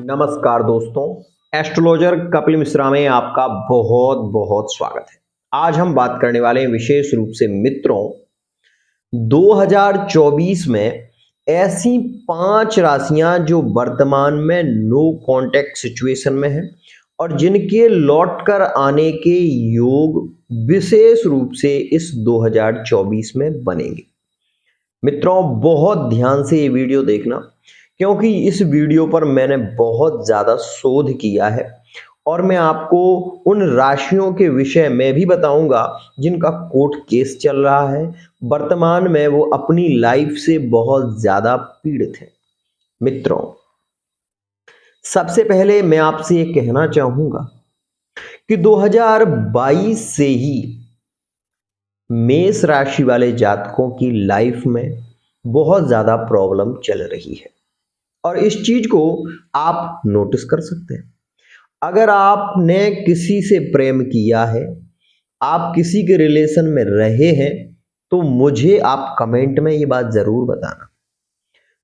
नमस्कार दोस्तों, एस्ट्रोलॉजर कपिल मिश्रा में आपका बहुत बहुत स्वागत है। आज हम बात करने वाले हैं विशेष रूप से मित्रों 2024 में ऐसी 5 राशियां जो वर्तमान में नो कांटेक्ट सिचुएशन में हैं और जिनके लौट कर आने के योग विशेष रूप से इस 2024 में बनेंगे। मित्रों बहुत ध्यान से ये वीडियो देखना, क्योंकि इस वीडियो पर मैंने बहुत ज़्यादा शोध किया है और मैं आपको उन राशियों के विषय में भी बताऊंगा जिनका कोर्ट केस चल रहा है, वर्तमान में वो अपनी लाइफ से बहुत ज़्यादा पीड़ित हैं। मित्रों सबसे पहले मैं आपसे ये कहना चाहूँगा कि 2022 से ही मेष राशि वाले जातकों की लाइफ में बहुत ज़्यादा प्रॉब्लम चल रही है और इस चीज को आप नोटिस कर सकते हैं। अगर आपने किसी से प्रेम किया है, आप किसी के रिलेशन में रहे हैं, तो मुझे आप कमेंट में ये बात जरूर बताना।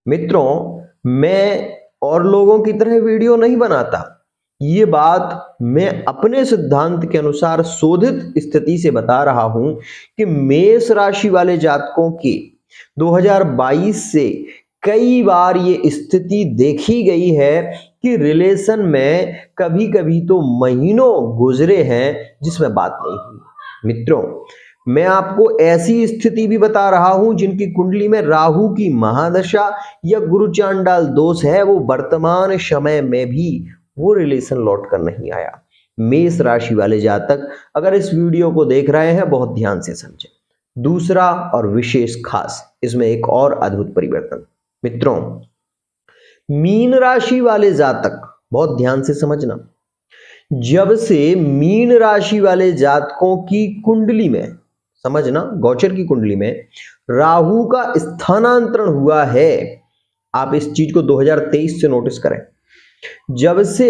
मित्रों मैं और लोगों की तरह वीडियो नहीं बनाता, ये बात मैं अपने सिद्धांत के अनुसार शोधित स्थिति से बता रहा हूं कि मेष राशि वाले जातकों की 2022 से कई बार ये स्थिति देखी गई है कि रिलेशन में कभी कभी तो महीनों गुजरे हैं जिसमें बात नहीं हुई। मित्रों मैं आपको ऐसी स्थिति भी बता रहा हूं जिनकी कुंडली में राहु की महादशा या गुरु चांडाल दोष है, वो वर्तमान समय में भी वो रिलेशन लौट कर नहीं आया। मेष राशि वाले जातक अगर इस वीडियो को देख रहे हैं बहुत ध्यान से समझें। दूसरा और विशेष खास इसमें एक और अद्भुत परिवर्तन, मित्रों मीन राशि वाले जातक बहुत ध्यान से समझना, जब से मीन राशि वाले जातकों की कुंडली में, समझना गोचर की कुंडली में राहु का स्थानांतरण हुआ है, आप इस चीज को 2023 से नोटिस करें। जब से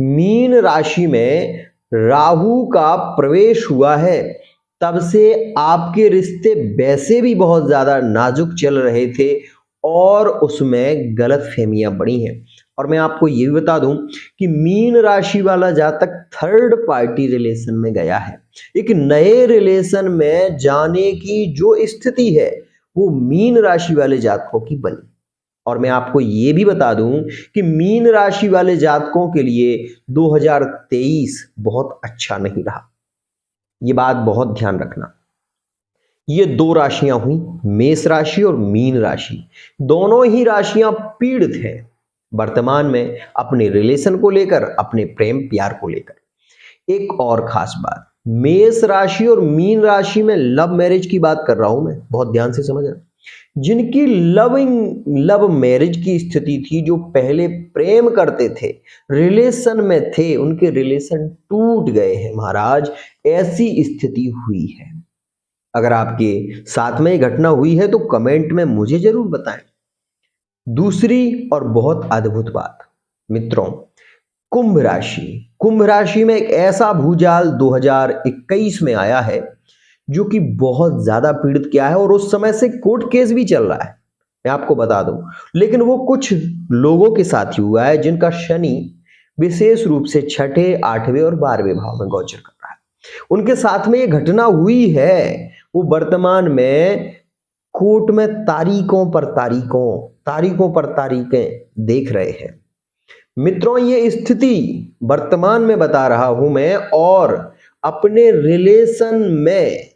मीन राशि में राहु का प्रवेश हुआ है तब से आपके रिश्ते वैसे भी बहुत ज्यादा नाजुक चल रहे थे और उसमें गलतफहमियां बढ़ी हैं। और मैं आपको ये भी बता दूं कि मीन राशि वाला जातक थर्ड पार्टी रिलेशन में गया है। एक नए रिलेशन में जाने की जो स्थिति है वो मीन राशि वाले जातकों की बनी। और मैं आपको ये भी बता दूं कि मीन राशि वाले जातकों के लिए 2023 बहुत अच्छा नहीं रहा। ये बात बहुत ध्यान रखना। ये 2 राशियां हुई, मेष राशि और मीन राशि, दोनों ही राशियां पीड़ित हैं वर्तमान में अपने रिलेशन को लेकर, अपने प्रेम प्यार को लेकर। एक और खास बात, मेष राशि और मीन राशि में लव मैरिज की बात कर रहा हूं मैं, बहुत ध्यान से समझना। जिनकी लव मैरिज की स्थिति थी, जो पहले प्रेम करते थे, रिलेशन में थे, उनके रिलेशन टूट गए हैं महाराज, ऐसी स्थिति हुई है। अगर आपके साथ में घटना हुई है तो कमेंट में मुझे जरूर बताएं। दूसरी और बहुत अद्भुत बात मित्रों, कुंभ राशि में एक ऐसा भूजाल 2021 में आया है जो कि बहुत ज्यादा पीड़ित किया है और उस समय से कोर्ट केस भी चल रहा है, मैं आपको बता दूं। लेकिन वो कुछ लोगों के साथ ही हुआ है जिनका शनि विशेष रूप से 6ठे, 8वें और 12वें भाव में गोचर कर रहा है। उनके साथ में ये घटना हुई है, वो वर्तमान में कोर्ट में तारीखों पर तारीखें देख रहे हैं। मित्रों ये स्थिति वर्तमान में बता रहा हूं मैं, और अपने रिलेशन में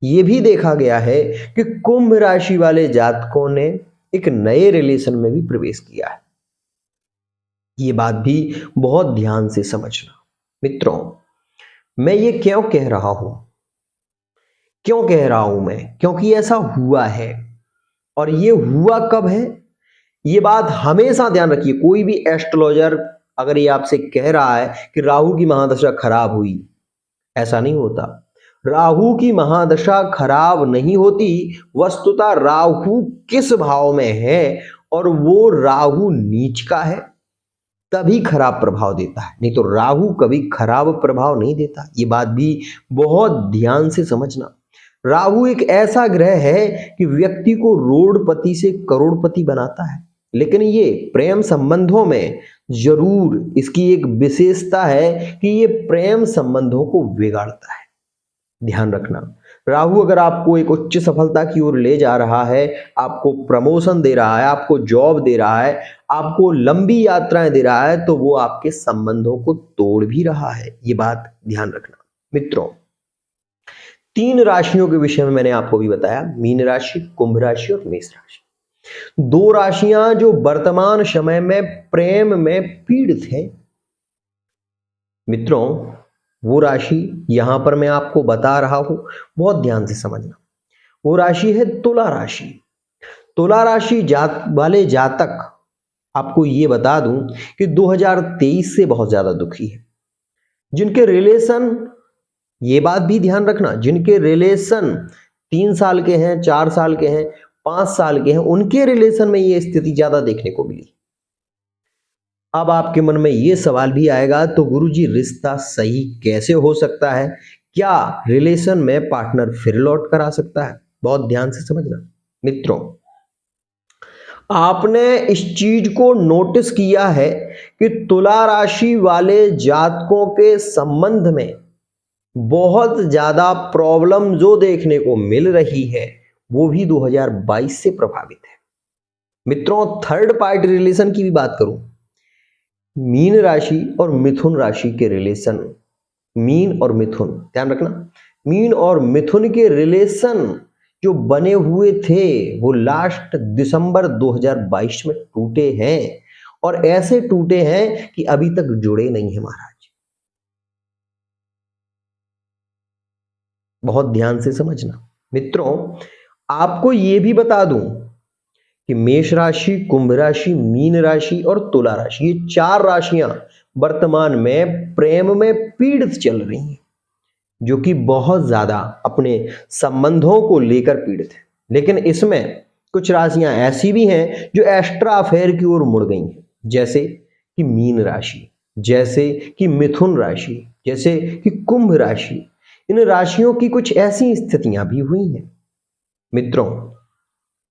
ये भी देखा गया है कि कुंभ राशि वाले जातकों ने एक नए रिलेशन में भी प्रवेश किया है। ये बात भी बहुत ध्यान से समझना। मित्रों मैं ये क्यों कह रहा हूं मैं, क्योंकि ऐसा हुआ है। और ये हुआ कब है, ये बात हमेशा ध्यान रखिए। कोई भी एस्ट्रोलॉजर अगर ये आपसे कह रहा है कि राहु की महादशा खराब हुई, ऐसा नहीं होता। राहु की महादशा खराब नहीं होती, वस्तुतः राहु किस भाव में है और वो राहु नीच का है तभी खराब प्रभाव देता है, नहीं तो राहु कभी खराब प्रभाव नहीं देता। ये बात भी बहुत ध्यान से समझना। राहु एक ऐसा ग्रह है कि व्यक्ति को रोडपति से करोड़पति बनाता है, लेकिन ये प्रेम संबंधों में जरूर इसकी एक विशेषता है कि ये प्रेम संबंधों को बिगाड़ता है। ध्यान रखना, राहु अगर आपको एक उच्च सफलता की ओर ले जा रहा है, आपको प्रमोशन दे रहा है, आपको जॉब दे रहा है, आपको लंबी यात्राएं दे रहा है, तो वो आपके संबंधों को तोड़ भी रहा है। ये बात ध्यान रखना। मित्रों, 3 राशियों के विषय में मैंने आपको भी बताया, मीन राशि, कुंभ राशि और मेष राशि। 2 राशियां जो वर्तमान समय में प्रेम में पीड़ित हैं। मित्रों, वो राशि यहां पर मैं आपको बता रहा हूं, बहुत ध्यान से समझना। वो राशि है तुला राशि। तुला राशि वाले जातक, आपको ये बता दूं कि 2023 से बहुत ज्यादा दुखी है। जिनके रिलेशन, ये बात भी ध्यान रखना, जिनके रिलेशन 3 साल के हैं, 4 साल के हैं, 5 साल के हैं, उनके रिलेशन में ये स्थिति ज्यादा देखने को मिली। अब आपके मन में ये सवाल भी आएगा, तो गुरुजी रिश्ता सही कैसे हो सकता है? क्या रिलेशन में पार्टनर फिर लौट कर आ सकता है? बहुत ध्यान से समझना। मित्रों, आपने इस चीज को नोटिस किया है कि तुला राशि वाले जातकों के संबंध में बहुत ज्यादा प्रॉब्लम जो देखने को मिल रही है, वो भी 2022 से प्रभावित है। मित्रों, थर्ड पार्टी रिलेशन की भी बात करूं, मीन राशि और मिथुन राशि के रिलेशन, मीन और मिथुन, ध्यान रखना, मीन और मिथुन के रिलेशन जो बने हुए थे वो लास्ट दिसंबर 2022 में टूटे हैं, और ऐसे टूटे हैं कि अभी तक जुड़े नहीं हैं महाराज। बहुत ध्यान से समझना। मित्रों, आपको यह भी बता दूं कि मेष राशि, कुंभ राशि, मीन राशि और तुला राशि, ये 4 राशियां वर्तमान में प्रेम में पीड़ित चल रही हैं, जो कि बहुत ज्यादा अपने संबंधों को लेकर पीड़ित है। लेकिन इसमें कुछ राशियां ऐसी भी हैं जो एक्स्ट्रा अफेयर की ओर मुड़ गई हैं, जैसे कि मीन राशि, जैसे कि मिथुन राशि, जैसे कि कुंभ राशि। इन राशियों की कुछ ऐसी स्थितियां भी हुई हैं। मित्रों,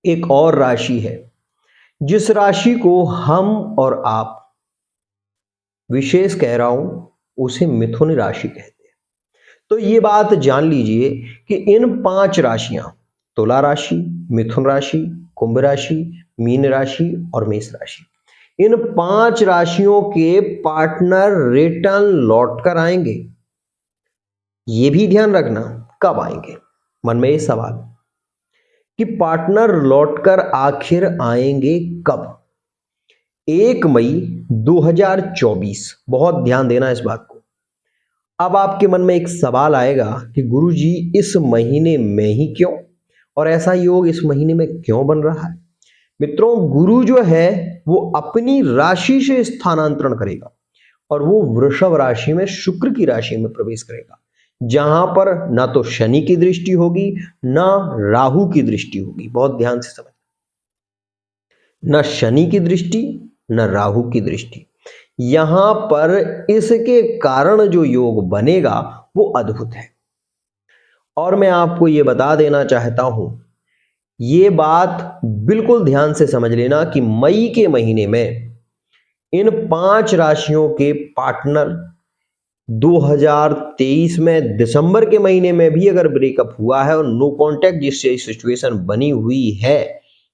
एक और राशि है जिस राशि को हम और आप, विशेष कह रहा हूं, उसे मिथुन राशि कहते हैं। तो ये बात जान लीजिए कि इन 5 राशियां, तुला राशि, मिथुन राशि, कुंभ राशि, मीन राशि और मेष राशि, इन 5 राशियों के पार्टनर रिटर्न लौट कर आएंगे। ये भी ध्यान रखना, कब आएंगे? मन में ये सवाल कि पार्टनर लौटकर आखिर आएंगे कब? 1 मई 2024। बहुत ध्यान देना इस बात को। अब आपके मन में एक सवाल आएगा कि गुरुजी इस महीने में ही क्यों, और ऐसा योग इस महीने में क्यों बन रहा है? मित्रों, गुरु जो है वो अपनी राशि से स्थानांतरण करेगा और वो वृषभ राशि में, शुक्र की राशि में प्रवेश करेगा, जहां पर ना तो शनि की दृष्टि होगी, ना राहु की दृष्टि होगी। बहुत ध्यान से समझ, ना शनि की दृष्टि, ना राहु की दृष्टि। यहां पर इसके कारण जो योग बनेगा वो अद्भुत है। और मैं आपको ये बता देना चाहता हूं, ये बात बिल्कुल ध्यान से समझ लेना कि मई के महीने में इन 5 राशियों के पार्टनर 2023 में दिसंबर के महीने में भी अगर ब्रेकअप हुआ है और नो कांटेक्ट जिससे सिचुएशन बनी हुई है,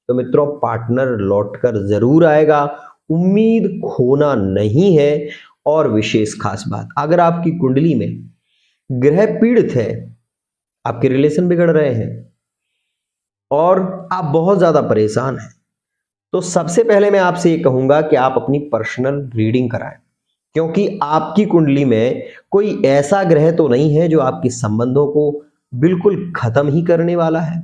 तो मित्रों पार्टनर लौटकर जरूर आएगा। उम्मीद खोना नहीं है। और विशेष खास बात, अगर आपकी कुंडली में ग्रह पीड़ित है, आपके रिलेशन बिगड़ रहे हैं और आप बहुत ज्यादा परेशान हैं, तो सबसे पहले मैं आपसे ये कहूंगा कि आप अपनी पर्सनल रीडिंग कराएं, क्योंकि आपकी कुंडली में कोई ऐसा ग्रह तो नहीं है जो आपके संबंधों को बिल्कुल खत्म ही करने वाला है।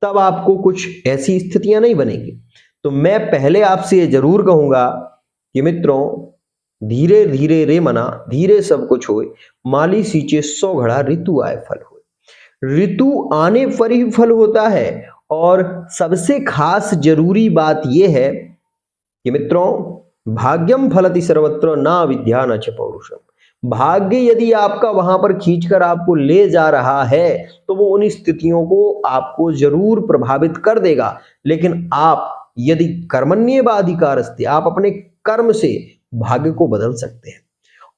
तब आपको कुछ ऐसी स्थितियां नहीं बनेगी। तो मैं पहले आपसे ये जरूर कहूंगा कि मित्रों, धीरे धीरे रे मना, धीरे सब कुछ होए, माली सींचे 100 घड़ा, ऋतु आए फल होए। ऋतु आने पर ही फल होता है। और सबसे खास जरूरी बात यह है कि मित्रों, भाग्यम फलति सर्वत्र, ना विद्या न च पौरुषम। भाग्य यदि आपका वहां पर खींचकर आपको ले जा रहा है तो वो उन स्थितियों को आपको जरूर प्रभावित कर देगा, लेकिन आप यदि कर्मण्येवाधिकारस्ते, आप अपने कर्म से भाग्य को बदल सकते हैं।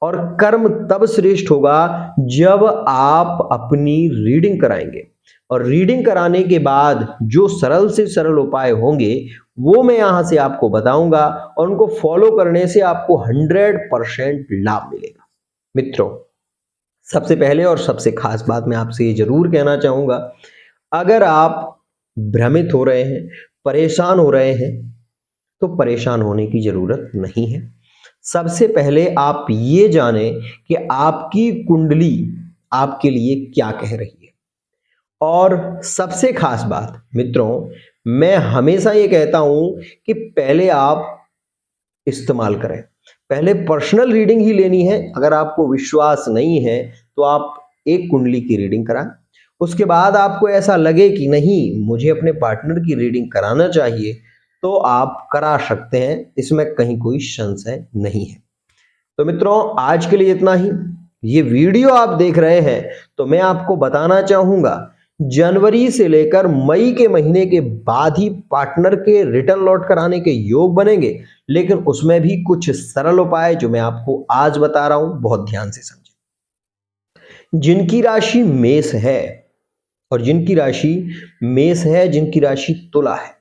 और कर्म तब श्रेष्ठ होगा जब आप अपनी रीडिंग कराएंगे, और रीडिंग कराने के बाद जो सरल से सरल उपाय होंगे वो मैं यहां से आपको बताऊंगा, और उनको फॉलो करने से आपको 100% लाभ मिलेगा। मित्रों, सबसे पहले और सबसे खास बात मैं आपसे ये जरूर कहना चाहूंगा, अगर आप भ्रमित हो रहे हैं, परेशान हो रहे हैं, तो परेशान होने की जरूरत नहीं है। सबसे पहले आप ये जानें कि आपकी कुंडली आपके लिए क्या कह रही है। और सबसे खास बात मित्रों, मैं हमेशा ये कहता हूं कि पहले आप इस्तेमाल करें, पहले पर्सनल रीडिंग ही लेनी है। अगर आपको विश्वास नहीं है तो आप एक कुंडली की रीडिंग कराएं, उसके बाद आपको ऐसा लगे कि नहीं मुझे अपने पार्टनर की रीडिंग कराना चाहिए, तो आप करा सकते हैं, इसमें कहीं कोई संशय नहीं है। तो मित्रों, आज के लिए इतना ही। ये वीडियो आप देख रहे हैं तो मैं आपको बताना चाहूंगा, जनवरी से लेकर मई के महीने के बाद ही पार्टनर के रिटर्न लौट कर आने के योग बनेंगे, लेकिन उसमें भी कुछ सरल उपाय जो मैं आपको आज बता रहा हूं, बहुत ध्यान से समझें। जिनकी राशि मेष है और जिनकी राशि मेष है, जिनकी राशि तुला है,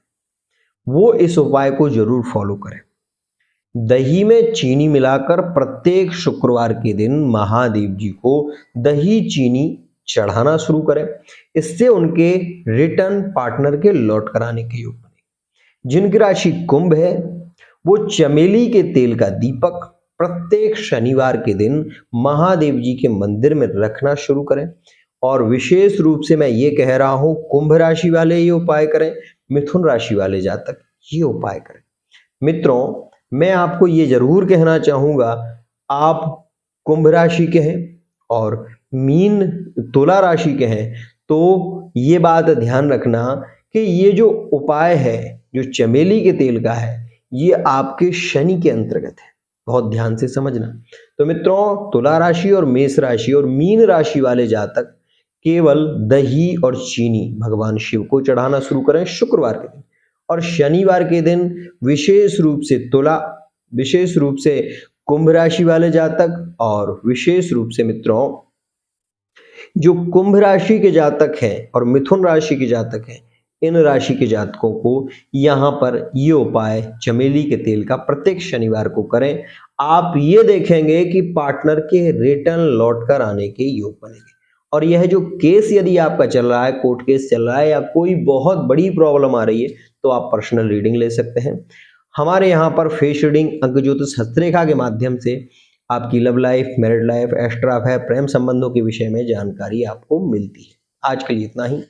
वो इस उपाय को जरूर फॉलो करें। दही में चीनी मिलाकर प्रत्येक शुक्रवार के दिन महादेव जी को दही चीनी चढ़ाना शुरू करें, इससे उनके रिटर्न पार्टनर के लौट कर आने के योग बने। जिनकी राशि कुंभ है, वो चमेली के तेल का दीपक प्रत्येक शनिवार के दिन महादेव जी के मंदिर में रखना शुरू करें। और विशेष रूप से मैं ये कह रहा हूं, कुंभ राशि वाले ये उपाय करें, मिथुन राशि वाले जातक ये उपाय करें। मित्रों, मैं आपको ये जरूर कहना चाहूंगा, आप कुंभ राशि के हैं और मीन तुला राशि के हैं, तो ये बात ध्यान रखना कि ये जो उपाय है, जो चमेली के तेल का है, ये आपके शनि के अंतर्गत है, बहुत ध्यान से समझना। तो मित्रों, तुला राशि और मेष राशि और मीन राशि वाले जातक केवल दही और चीनी भगवान शिव को चढ़ाना शुरू करें शुक्रवार के दिन, और शनिवार के दिन विशेष रूप से तुला, विशेष रूप से कुंभ राशि वाले जातक, और विशेष रूप से मित्रों जो कुंभ राशि के जातक हैं और मिथुन राशि के जातक हैं, इन राशि के जातकों को यहाँ पर ये उपाय चमेली के तेल का प्रत्येक शनिवार को करें। आप ये देखेंगे कि पार्टनर के रिटर्न लौट कर आने के योग बनेंगे। और यह जो केस यदि आपका चल रहा है, कोर्ट केस चल रहा है, या कोई बहुत बड़ी प्रॉब्लम आ रही है, तो आप पर्सनल रीडिंग ले सकते हैं। हमारे यहाँ पर फेस रीडिंग, अंक ज्योतिष, हस्तरेखा के माध्यम से आपकी love life, married life, extra है, प्रेम संबंधों के विषय में जानकारी आपको मिलती है। आज के लिए इतना ही।